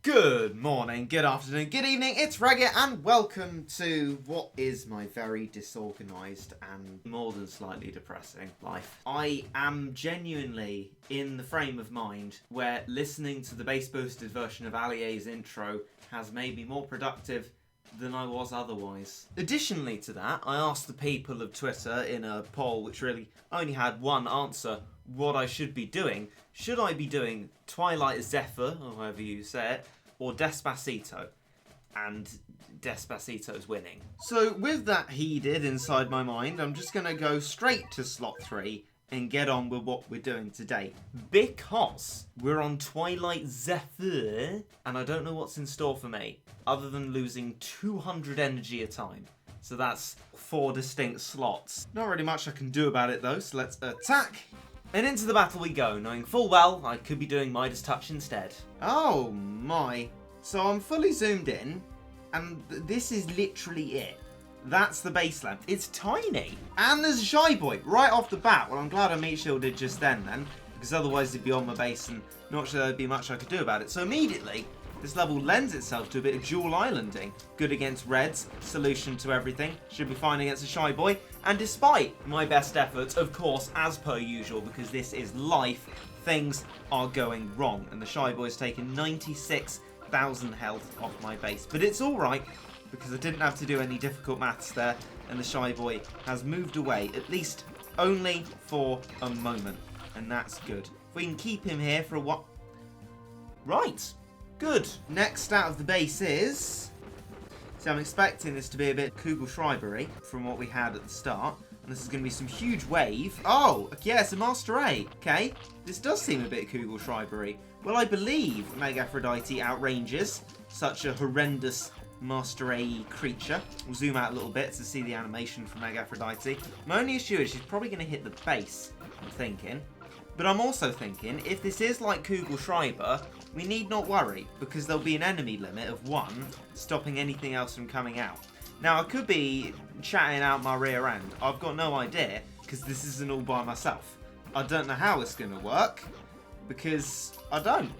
Good morning, good afternoon, good evening, it's Regit and welcome to what is my very disorganised and more than slightly depressing life. I am genuinely in the frame of mind where listening to the bass boosted version of Alier's intro has made me more productive than I was otherwise. Additionally to that, I asked the people of Twitter in a poll which really only had one answer what I should be doing. Should I be doing Twilight Zephyr, or however you say it, or Despacito? And Despacito's winning. So with that heeded inside my mind, I'm just going to go straight to slot 3 and get on with what we're doing today. Because we're on Twilight Zephyr, and I don't know what's in store for me, other than losing 200 energy a time. So that's 4 distinct slots. Not really much I can do about it though, so let's attack. And into the battle we go, knowing full well I could be doing Midas Touch instead. Oh my. So I'm fully zoomed in, and this is literally it. That's the base length. It's tiny. And there's a Shy Boy right off the bat. Well, I'm glad I meat shielded just then, because otherwise it'd be on my base and not sure there'd be much I could do about it. So immediately, this level lends itself to a bit of dual islanding. Good against reds, solution to everything. Should be fine against a Shy Boy. And despite my best efforts, of course, as per usual, because this is life, things are going wrong. And the Shy Boy's taken 96,000 health off my base. But it's alright, because I didn't have to do any difficult maths there. And the Shy Boy has moved away, at least only for a moment. And that's good. If we can keep him here for a while... Right. Good. Next out of the base is... So I'm expecting this to be a bit Kugel Schreiber-y from what we had at the start. And this is going to be some huge wave. Oh, yeah, it's a Master A. Okay. This does seem a bit Kugel Schreiber-y. Well, I believe Meg Aphrodite outranges such a horrendous Master A creature. We'll zoom out a little bit to see the animation from Meg Aphrodite. My only issue is she's probably going to hit the base, I'm thinking. But I'm also thinking, if this is like Kugel Schreiber, we need not worry, because there'll be an enemy limit of 1, stopping anything else from coming out. Now, I could be chatting out my rear end. I've got no idea, because this isn't all by myself. I don't know how it's going to work, because I don't.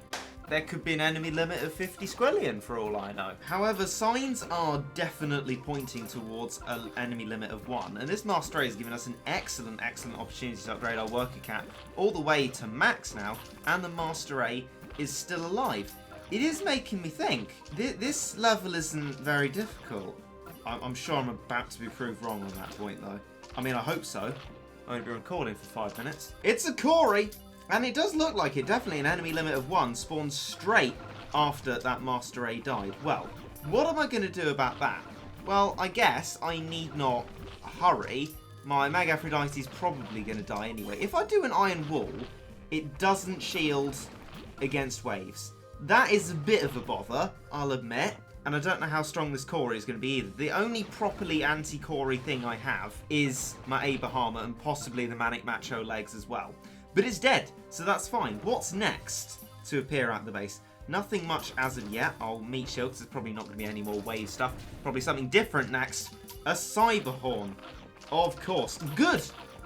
There could be an enemy limit of 50 squillion for all I know. However, signs are definitely pointing towards an enemy limit of 1. And this Master A has given us an excellent opportunity to upgrade our worker cat all the way to max now. And the Master A is still alive. It is making me think. This level isn't very difficult. I'm sure I'm about to be proved wrong on that point though. I mean, I hope so. I'm going to be recording for 5 minutes. It's a Corey! And it does look like it. Definitely an enemy limit of 1 spawned straight after that Master A died. Well, what am I going to do about that? Well, I guess I need not hurry. My Meg Aphrodite's probably going to die anyway. If I do an Iron Wall, it doesn't shield against waves. That is a bit of a bother, I'll admit. And I don't know how strong this Corey is going to be either. The only properly anti-Corey thing I have is my A Bahama and possibly the Manic Macho legs as well. But it's dead, so that's fine. What's next to appear at the base? Nothing much as of yet. I'll meat shield because there's probably not going to be any more wave stuff. Probably something different next. A Cyberhorn. Of course. Good!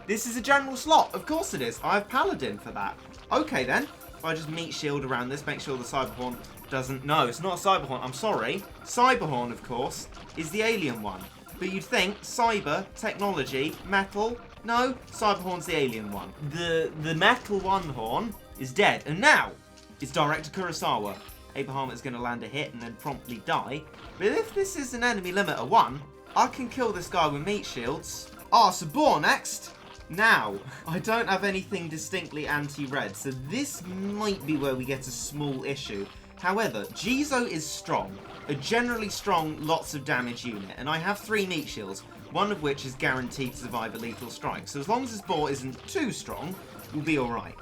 This is a general slot. Of course it is. I have Paladin for that. Okay then. If I just meat shield around this, make sure the Cyberhorn doesn't... No, it's not a Cyberhorn. I'm sorry. Cyberhorn, of course, is the alien one. But you'd think cyber, technology, metal... No, Cyberhorn's the alien one. The metal one horn is dead. And now, it's direct to Kurosawa. Abraham is going to land a hit and then promptly die. But if this is an enemy limit of 1, I can kill this guy with meat shields. Ah, Sabor next. Now, I don't have anything distinctly anti-red, so this might be where we get a small issue. However, Jizo is strong. A generally strong, lots of damage unit. And I have 3 meat shields. One of which is guaranteed to survive a lethal strike. So as long as this boar isn't too strong, we'll be alright.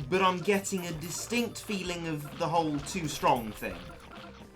But I'm getting a distinct feeling of the whole too strong thing.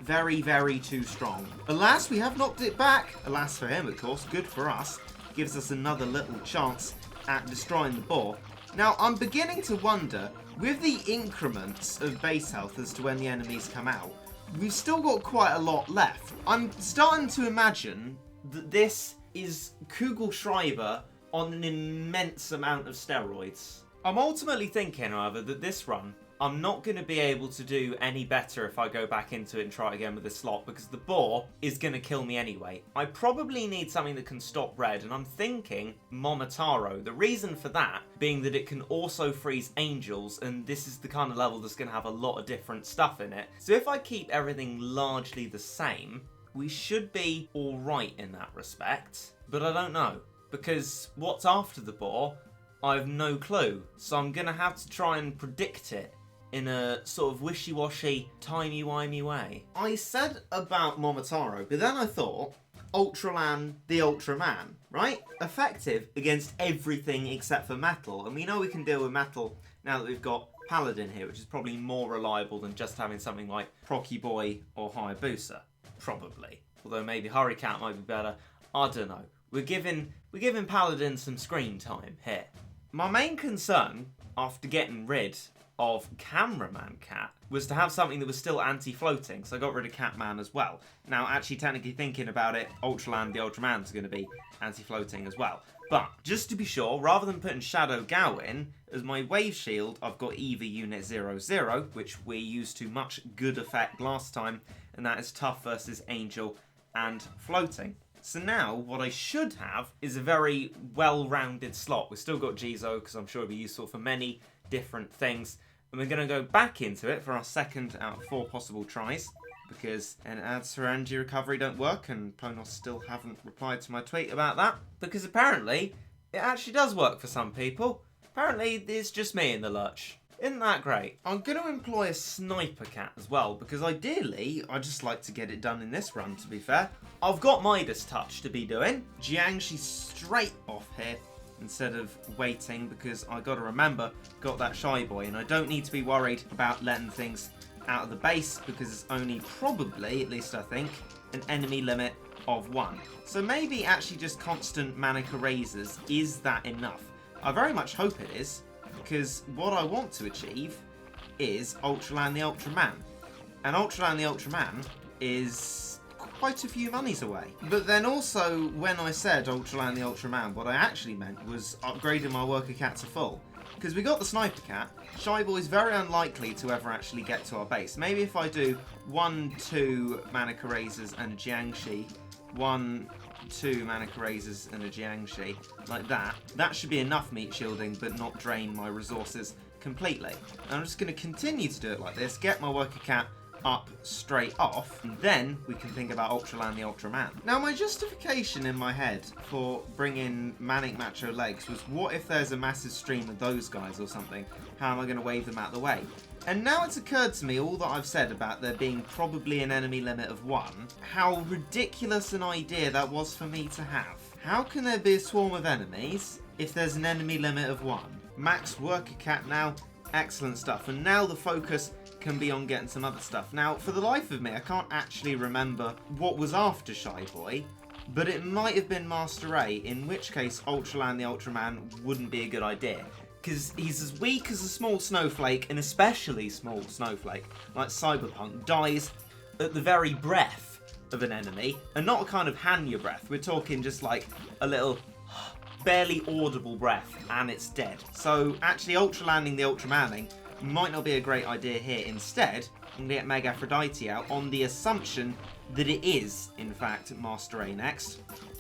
Very, very too strong. Alas, we have knocked it back. Alas for him, of course. Good for us. Gives us another little chance at destroying the boar. Now, I'm beginning to wonder, with the increments of base health as to when the enemies come out, we've still got quite a lot left. I'm starting to imagine that this is Kugel Schreiber on an immense amount of steroids. I'm ultimately thinking, however, that this run I'm not going to be able to do any better if I go back into it and try again with this slot, because the boar is going to kill me anyway. I probably need something that can stop red, and I'm thinking Momotaro. The reason for that being that it can also freeze angels, and this is the kind of level that's going to have a lot of different stuff in it. So if I keep everything largely the same, we should be alright in that respect. But I don't know, because what's after the boar, I have no clue. So I'm going to have to try and predict it in a sort of wishy-washy, timey-wimey way. I said about Momotaro, but then I thought, Ultralan the Ultraman, right? Effective against everything except for metal. And we know we can deal with metal now that we've got Paladin here, which is probably more reliable than just having something like Procky Boy or Hayabusa. Probably. Although maybe Hurricane might be better. I don't know. We're giving Paladin some screen time here. My main concern, after getting rid of Cameraman Cat, was to have something that was still anti-floating, so I got rid of Catman as well. Now, actually, technically thinking about it, Ultraland the Ultraman's going to be anti-floating as well. But, just to be sure, rather than putting Shadow Gao in, as my wave shield, I've got Eva Unit 00, which we used to much good effect last time, and that is tough versus Angel and floating. So now, what I should have is a very well-rounded slot. We've still got Jizo, because I'm sure it'll be useful for many different things. And we're going to go back into it for our second out of 4 possible tries, because ads for energy recovery don't work, and Ponos still haven't replied to my tweet about that, because apparently it actually does work for some people. Apparently it's just me in the lurch. Isn't that great? I'm going to employ a Sniper Cat as well, because ideally I just like to get it done in this run, to be fair. I've got Midas Touch to be doing. Jiangshi straight off here, instead of waiting, because I got to remember, got that Shy Boy, and I don't need to be worried about letting things out of the base, because it's only probably, at least I think, an enemy limit of 1. So maybe actually just constant Manic Erasers is that enough. I very much hope it is, because what I want to achieve is Ultraland the Ultraman. And Ultraland the Ultraman is quite a few monies away. But then also, when I said Ultraland the Ultraman, what I actually meant was upgrading my Worker Cat to full. Because we got the Sniper Cat, Shy Boy's very unlikely to ever actually get to our base. Maybe if I do 1, 2 Manic Erasers and a Jiangshi, 1, 2 Manic Erasers and a Jiangshi, like that. That should be enough meat shielding, but not drain my resources completely. And I'm just going to continue to do it like this, get my Worker Cat up straight off, and then we can think about Ultraland the Ultraman. Now, my justification in my head for bringing Manic Macho Legs was, what if there's a massive stream of those guys or something? How am I going to wave them out of the way? And now it's occurred to me, all that I've said about there being probably an enemy limit of 1, how ridiculous an idea that was for me to have. How can there be a swarm of enemies if there's an enemy limit of 1? Max Worker Cat now, excellent stuff. And now the focus can be on getting some other stuff. Now, for the life of me, I can't actually remember what was after Shy Boy, but it might have been Master A, in which case Ultraland the Ultraman wouldn't be a good idea. Because he's as weak as a small snowflake, and especially small snowflake, like Cyberpunk, dies at the very breath of an enemy, and not a kind of Hanya breath. We're talking just like a little barely audible breath, and it's dead. So actually Ultralanding the Ultramaning might not be a great idea here. Instead, I'm going to get Meg Aphrodite out on the assumption that it is, in fact, Master A next.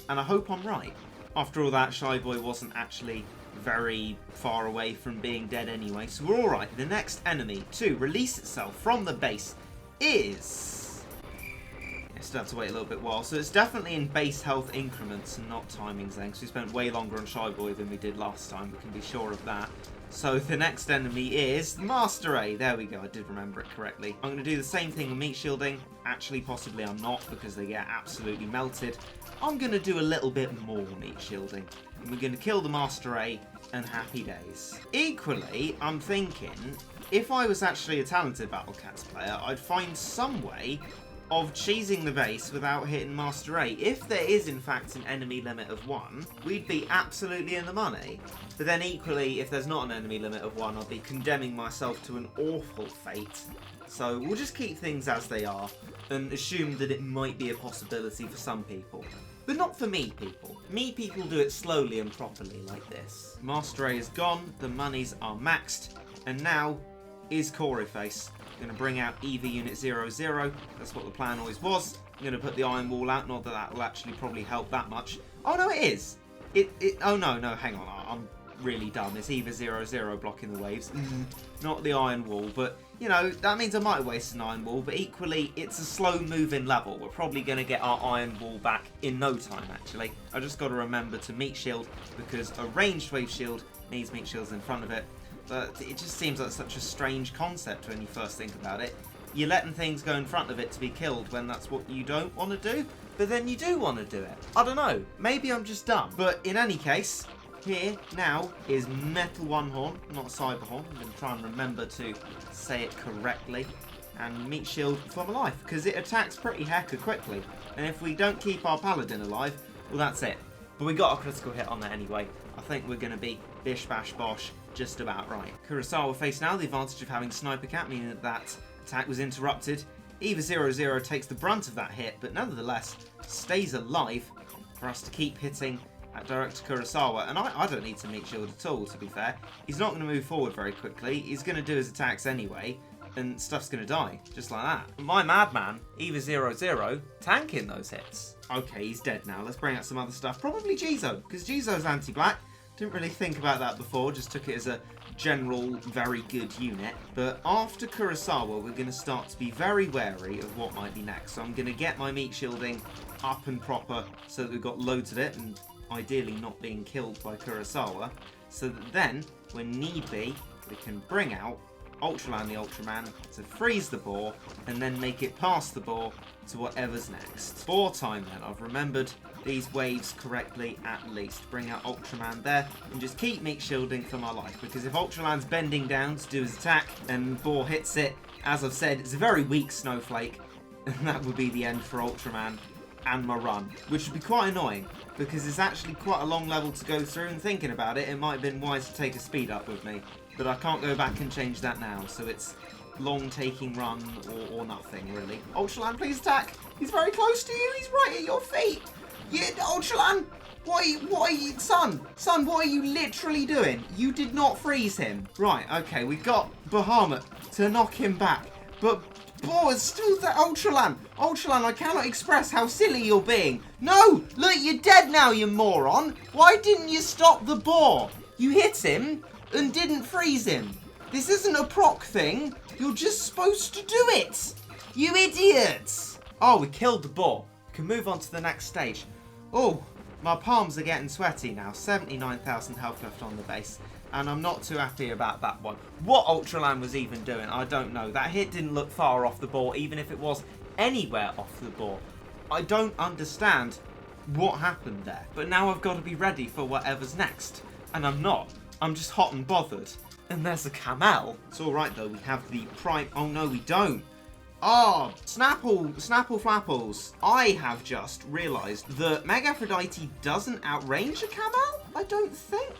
And I hope I'm right. After all that, Shy Boy wasn't actually very far away from being dead anyway, so we're alright. The next enemy to release itself from the base is... I still have to wait a little bit while, so it's definitely in base health increments and not timings then, because we spent way longer on Shy Boy than we did last time, we can be sure of that. So the next enemy is Master A. There we go, I did remember it correctly. I'm going to do the same thing with meat shielding. Actually, possibly I'm not, because they get absolutely melted. I'm going to do a little bit more meat shielding. And we're going to kill the Master A, and happy days. Equally, I'm thinking, if I was actually a talented Battle Cats player, I'd find some way of cheesing the base without hitting Master A. If there is in fact an enemy limit of 1, we'd be absolutely in the money. But then equally, if there's not an enemy limit of 1, I'll be condemning myself to an awful fate. So we'll just keep things as they are and assume that it might be a possibility for some people. But not for me people. Me people do it slowly and properly like this. Master A is gone, the monies are maxed, and now is Corey Face. I'm going to bring out EV Unit 00. That's what the plan always was. I'm going to put the iron wall out. Not that that will actually probably help that much. Oh, no, it is. Oh, no, hang on. I'm really dumb. It's either 00 blocking the waves. Not the iron wall. But, you know, that means I might waste an iron wall. But equally, it's a slow-moving level. We're probably going to get our iron wall back in no time, actually. I just got to remember to meat shield, because a ranged wave shield needs meat shields in front of it. But it just seems like such a strange concept when you first think about it. You're letting things go in front of it to be killed when that's what you don't want to do, but then you do want to do it. I don't know. Maybe I'm just dumb. But in any case, here now is Metal One Horn, not Cyber Horn. I'm going to try and remember to say it correctly. And Meat Shield for my life, because it attacks pretty hecka quickly. And if we don't keep our Paladin alive, well, that's it. But we got a critical hit on that anyway. I think we're going to be bish bash bosh just about right. Kurosawa face now, the advantage of having Sniper Cat, meaning that attack was interrupted. Eva 00 takes the brunt of that hit, but nevertheless stays alive for us to keep hitting at direct to Kurosawa. And I don't need to meat shield at all, to be fair. He's not going to move forward very quickly. He's going to do his attacks anyway, and stuff's going to die, just like that. My madman, Eva 00, tanking those hits. Okay, he's dead now. Let's bring out some other stuff. Probably Jizo, because Jizo's anti-black. Didn't really think about that before, just took it as a general very good unit. But after Kurosawa, we're going to start to be very wary of what might be next. So I'm going to get my meat shielding up and proper so that we've got loads of it, and ideally not being killed by Kurosawa, so that then, when need be, we can bring out Ultraland the Ultraman to freeze the boar and then make it past the boar to whatever's next. Boar time then. I've remembered these waves correctly at least. Bring out Ultraman there and just keep meat shielding for my life, because if Ultraland's bending down to do his attack and boar hits it, as I've said, it's a very weak snowflake, and that would be the end for Ultraman and my run, which would be quite annoying because it's actually quite a long level to go through, and thinking about it, it might have been wise to take a speed up with me. But I can't go back and change that now, so it's long taking run or nothing, really. Ultraland, please attack! He's very close to you, he's right at your feet! Yeah, Ultraland! What are you, son, what are you literally doing? You did not freeze him. Right, okay, we got Bahamut to knock him back, but boar is still there. Ultraland, I cannot express how silly you're being. No, look, you're dead now, you moron. Why didn't you stop the boar? You hit him and didn't freeze him. This isn't a proc thing. You're just supposed to do it. You idiots. Oh, we killed the boar. We can move on to the next stage. Oh, my palms are getting sweaty now. 79,000 health left on the base. And I'm not too happy about that one. What Ultraland was even doing, I don't know. That hit didn't look far off the boar, even if it was anywhere off the boar. I don't understand what happened there. But now I've got to be ready for whatever's next. And I'm not. I'm just hot and bothered. And there's a camel. It's alright though, we have the prime... Oh no, we don't. Oh, Snapple Flapples. I have just realised that Megaphrodite doesn't outrange a camel? I don't think.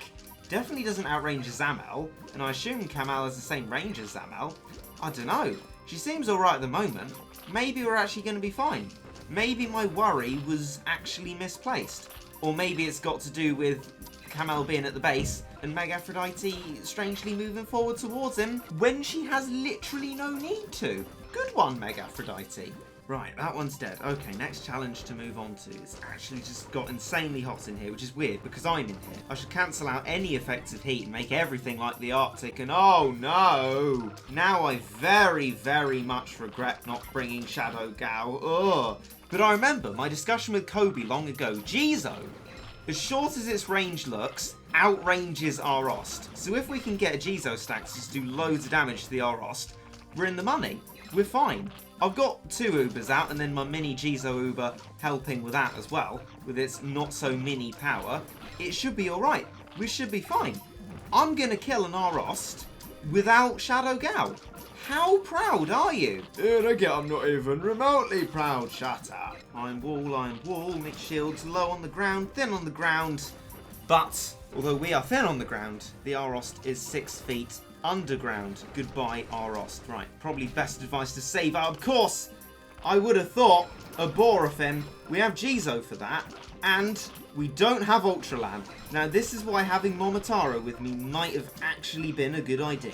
Definitely doesn't outrange Zamel. And I assume Camel has the same range as Zamel. I don't know. She seems alright at the moment. Maybe we're actually going to be fine. Maybe my worry was actually misplaced. Or maybe it's got to do with Camel being at the base and Megaphrodite strangely moving forward towards him when she has literally no need to. Good one, Megaphrodite. Right, that one's dead. Okay, next challenge to move on to. It's actually just got insanely hot in here, which is weird because I'm in here. I should cancel out any effects of heat and make everything like the Arctic, and oh no! Now I very, very much regret not bringing Shadow Gao. Ugh. But I remember my discussion with Kobe long ago. Jizo, as short as its range looks, outranges Arost. So if we can get a Jizo stack to just do loads of damage to the Arost, we're in the money. We're fine. I've got 2 Ubers out and then my mini Jizo Uber helping with that as well, with its not so mini power. It should be alright. We should be fine. I'm going to kill an Arost without Shadow Gao. How proud are you? Again, I'm not even remotely proud. Shut up. Iron wall, mixed shields, low on the ground, thin on the ground. But, although we are thin on the ground, the Arost is 6 feet underground. Goodbye, Arost. Right, probably best advice to save out. Of course, I would have thought a Borafin. We have Jizo for that, and we don't have Ultraland. Now, this is why having Momotaro with me might have actually been a good idea.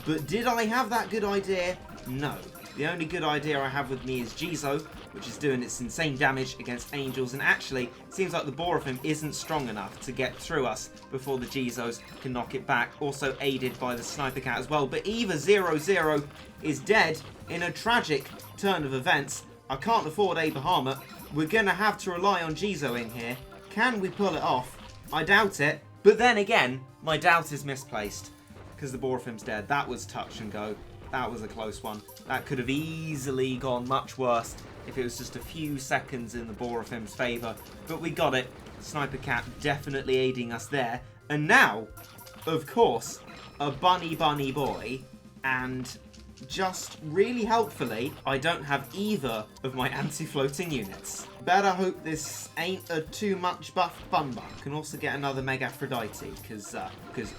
But did I have that good idea? No. The only good idea I have with me is Jizo, which is doing its insane damage against angels, and actually, it seems like the Borophim isn't strong enough to get through us before the Jizos can knock it back, also aided by the Sniper Cat as well. But Eva 00 is dead in a tragic turn of events. I can't afford a Bahamut. We're going to have to rely on Jizo in here. Can we pull it off? I doubt it. But then again, my doubt is misplaced, because the Borophim's dead. That was touch and go. That was a close one. That could have easily gone much worse if it was just a few seconds in the Borophim's favour. But we got it. Sniper Cat definitely aiding us there. And now, of course, a bunny boy. And just really helpfully, I don't have either of my anti-floating units. Better hope this ain't a too much buff Bun Bun. Can also get another Mega Aphrodite, because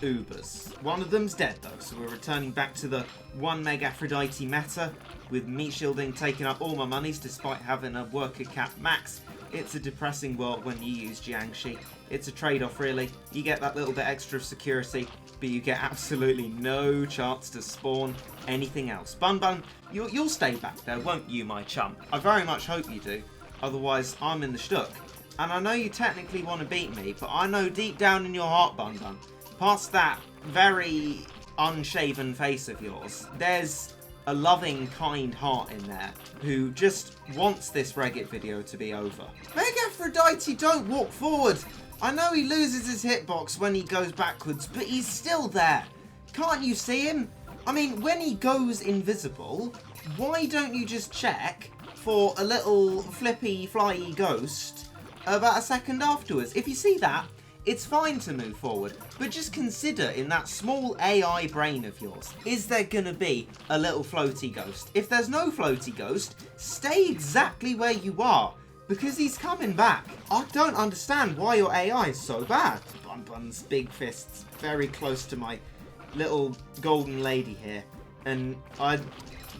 Ubers. One of them's dead though, so we're returning back to the one Mega Aphrodite meta, with meat shielding taking up all my monies despite having a worker cap max. It's a depressing world when you use Jiangshi. It's a trade-off really. You get that little bit extra of security, but you get absolutely no chance to spawn anything else. Bun Bun, you'll stay back there, won't you, my chum? I very much hope you do. Otherwise, I'm in the shtuck. And I know you technically want to beat me, but I know deep down in your heart, Bun Bun, past that very unshaven face of yours, there's a loving, kind heart in there who just wants this Regit video to be over. Mega Aphrodite, don't walk forward! I know he loses his hitbox when he goes backwards, but he's still there. Can't you see him? I mean, when he goes invisible, why don't you just check for a little flippy, flyy ghost about a second afterwards? If you see that, it's fine to move forward, but just consider in that small AI brain of yours, is there gonna be a little floaty ghost? If there's no floaty ghost, stay exactly where you are, because he's coming back. I don't understand why your AI is so bad. Bun Bun's big fists very close to my little golden lady here, and I'm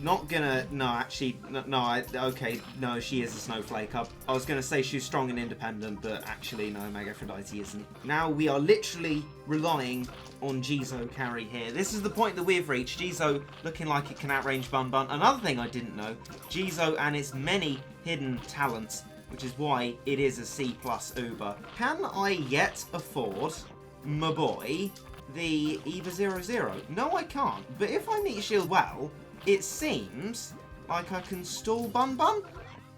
not gonna, no, actually, no, okay, no, she is a snowflake. I was gonna say she's strong and independent, but actually, no, Mega Aphrodite isn't. Now we are literally relying on Jizo carry here. This is the point that we've reached. Jizo looking like it can outrange Bun Bun. Another thing I didn't know, Jizo and its many hidden talents, which is why it is a C+ Uber. Can I yet afford my boy, the Eva 00? No, I can't. But if I meet shield well, it seems like I can stall Bun Bun,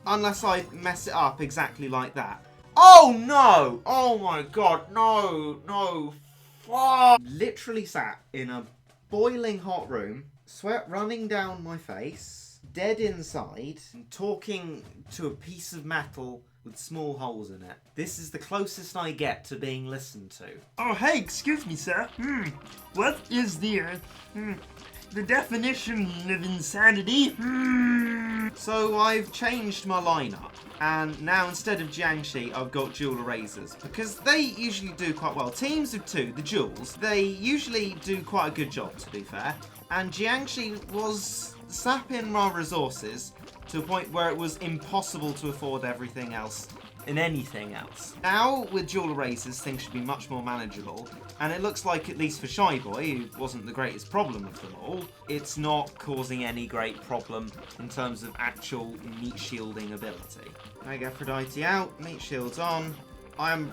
unless I mess it up exactly like that. Oh no! Oh my god, no, fuck! Literally sat in a boiling hot room, sweat running down my face, dead inside, and talking to a piece of metal with small holes in it. This is the closest I get to being listened to. Oh, hey, excuse me, sir. What is the definition of insanity? So I've changed my lineup, and now instead of Jiangshi, I've got Dual Erasers, because they usually do quite well. Teams of two, the Duals, they usually do quite a good job, to be fair, and Jiangshi was sapping my resources to a point where it was impossible to afford everything else and anything else. Now, with Dual Erasers, things should be much more manageable, and it looks like, at least for Shy Boy, who wasn't the greatest problem of them all, it's not causing any great problem in terms of actual meat shielding ability. Mega Aphrodite out, meat shields on. I'm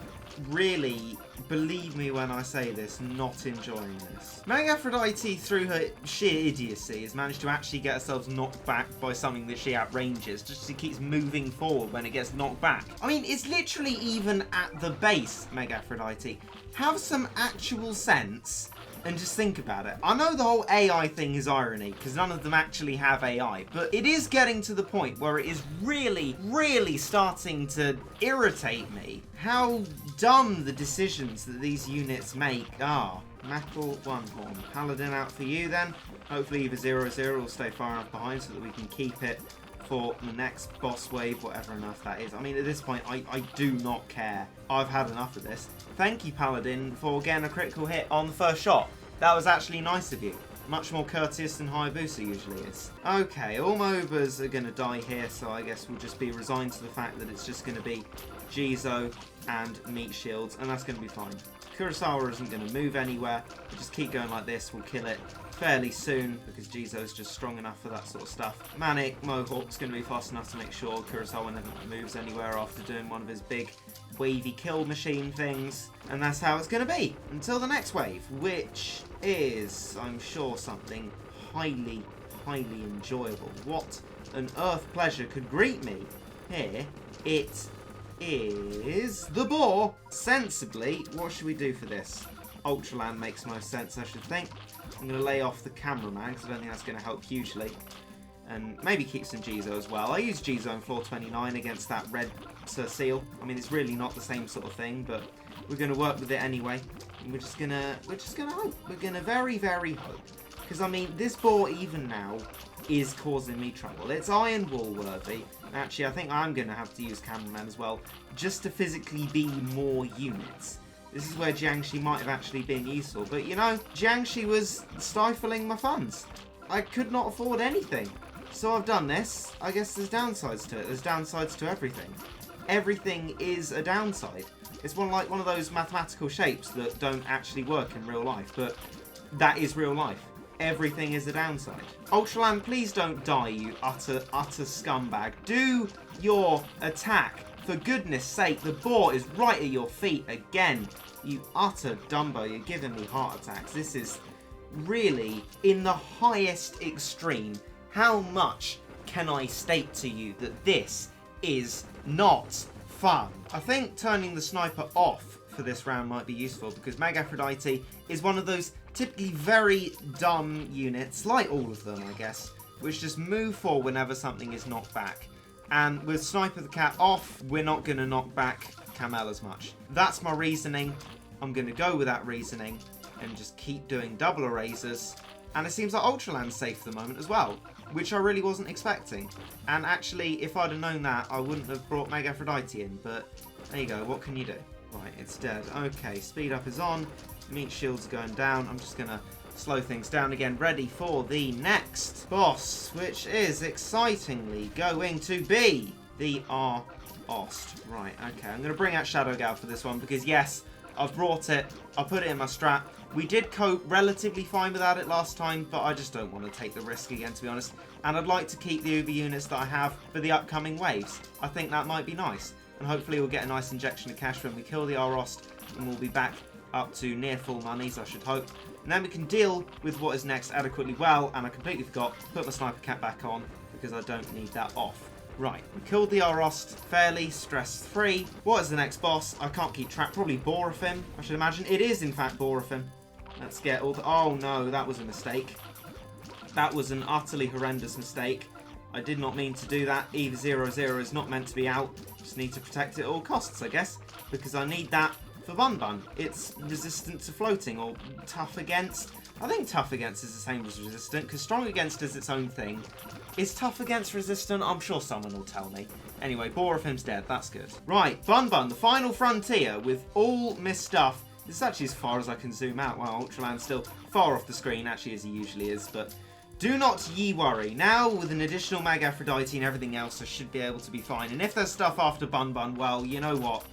really, believe me when I say this, not enjoying this. Mega Aphrodite, through her sheer idiocy, has managed to actually get herself knocked back by something that she outranges, just she keeps moving forward when it gets knocked back. I mean, it's literally even at the base, Mega Aphrodite. Have some actual sense and just think about it. I know the whole AI thing is irony, because none of them actually have AI, but it is getting to the point where it is really, really starting to irritate me how dumb the decisions that these units make are. Metal One Horn. Paladin out for you then. Hopefully Eva 00 will stay far enough behind so that we can keep it for the next boss wave, whatever enough that is. I mean, at this point, I do not care. I've had enough of this. Thank you, Paladin, for getting a critical hit on the first shot. That was actually nice of you. Much more courteous than Hayabusa usually is. Okay, all my Ubers are going to die here, so I guess we'll just be resigned to the fact that it's just going to be Jizo and meat shields, and that's going to be fine. Kurosawa isn't going to move anywhere. We'll just keep going like this. We'll kill it fairly soon because Jizo's just strong enough for that sort of stuff. Manic Mohawk's going to be fast enough to make sure Kurosawa never moves anywhere after doing one of his big wavy kill machine things. And that's how it's going to be until the next wave, which is, I'm sure, something highly, highly enjoyable. What an earth pleasure could greet me here. It is the boar. Sensibly, what should we do for this? Ultraland makes most sense, I should think. I'm going to lay off the cameraman because I don't think that's going to help hugely. And maybe keep some Jizo as well. I used Jizo in floor 29 against that red Sir Seal. I mean, it's really not the same sort of thing, but we're going to work with it anyway. And we're just gonna hope. We're gonna very, very hope. Because I mean, this boar even now is causing me trouble. It's Iron Wall worthy. Actually, I think I'm gonna have to use cameraman as well, just to physically be more units. This is where Jiangxi might have actually been useful, but you know, Jiangxi was stifling my funds. I could not afford anything. So I've done this. I guess there's downsides to it. There's downsides to everything. Everything is a downside. It's like one of those mathematical shapes that don't actually work in real life, but that is real life. Everything is a downside. Ultraland, please don't die, you utter scumbag. Do your attack. For goodness sake, the boar is right at your feet again. You utter Dumbo, you're giving me heart attacks. This is really in the highest extreme. How much can I state to you that this is not fun? I think turning the sniper off for this round might be useful because Mag Aphrodite is one of those typically very dumb units, like all of them, I guess, which just move forward whenever something is knocked back. And with Sniper the Cat off, we're not going to knock back Camel as much. That's my reasoning. I'm going to go with that reasoning and just keep doing double erasers. And it seems like Ultraland's safe at the moment as well, which I really wasn't expecting. And actually, if I'd have known that, I wouldn't have brought Meg Aphrodite in. But there you go. What can you do? Right, it's dead. Okay, speed up is on. Meat shields are going down. I'm just going to slow things down again, ready for the next boss, which is excitingly going to be the Ost. Right, okay, I'm going to bring out Shadow Gal for this one because yes, I've brought it, I put it in my strat. We did cope relatively fine without it last time, but I just don't want to take the risk again, to be honest. And I'd like to keep the Uber units that I have for the upcoming waves. I think that might be nice. And hopefully we'll get a nice injection of cash when we kill the Ost, and we'll be back up to near full monies, I should hope. And then we can deal with what is next adequately well, and I completely forgot to put my Sniper Cap back on because I don't need that off. Right, we killed the Ost fairly stress-free. What is the next boss? I can't keep track. Probably Borofim, I should imagine. It is, in fact, Borofim. Let's get all the... Oh, no, that was a mistake. That was an utterly horrendous mistake. I did not mean to do that. Eva 00 is not meant to be out. Just need to protect it at all costs, I guess, because I need that for Bun Bun. It's resistant to floating, or tough against. I think tough against is the same as resistant, because strong against is its own thing. Is tough against resistant? I'm sure someone will tell me. Anyway, Borofim's dead. That's good. Right, Bun Bun, the final frontier with all missed stuff. This is actually as far as I can zoom out. Wow, Ultraland's still far off the screen, actually, as he usually is, but do not ye worry. Now, with an additional Mag Aphrodite and everything else, I should be able to be fine. And if there's stuff after Bun Bun, well, you know what?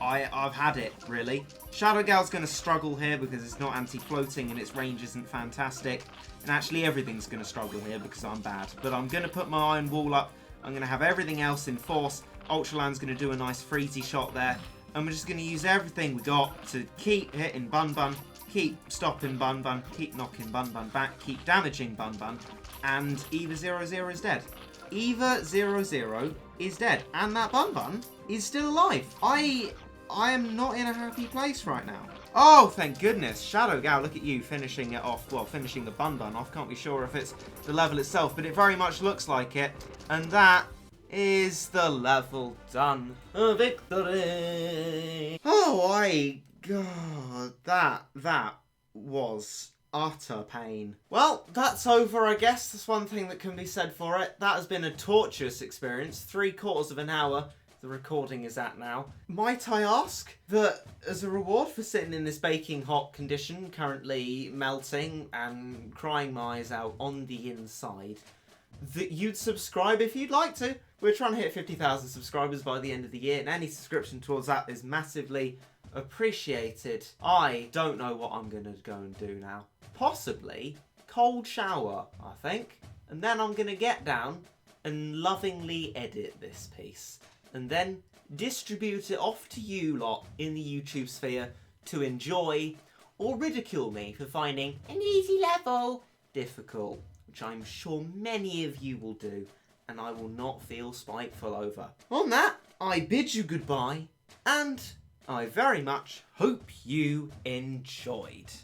I've had it, really. Shadow Gal's going to struggle here because it's not anti-floating and its range isn't fantastic. And actually everything's going to struggle here because I'm bad. But I'm going to put my Iron Wall up. I'm going to have everything else in force. Ultraland's going to do a nice freezy shot there. And we're just going to use everything we got to keep hitting Bun Bun, keep stopping Bun Bun, keep knocking Bun Bun back, keep damaging Bun Bun. And Eva 00 is dead. Eva 00 is dead. And that Bun Bun is still alive. I am not in a happy place right now. Oh, thank goodness. Shadow Gal, look at you finishing it off. Well, finishing the Bun Bun off. Can't be sure if it's the level itself, but it very much looks like it. And that is the level done. A victory. Oh, God. That was utter pain. Well, that's over, I guess. That's one thing that can be said for it. That has been a torturous experience. 3/4 of an hour. The recording is at now. Might I ask that as a reward for sitting in this baking hot condition, currently melting and crying my eyes out on the inside, that you'd subscribe if you'd like to. We're trying to hit 50,000 subscribers by the end of the year, and any subscription towards that is massively appreciated. I don't know what I'm going to go and do now. Possibly cold shower, I think. And then I'm going to get down and lovingly edit this piece. And then distribute it off to you lot in the YouTube sphere to enjoy or ridicule me for finding an easy level difficult, which I'm sure many of you will do, and I will not feel spiteful over. On that, I bid you goodbye, and I very much hope you enjoyed.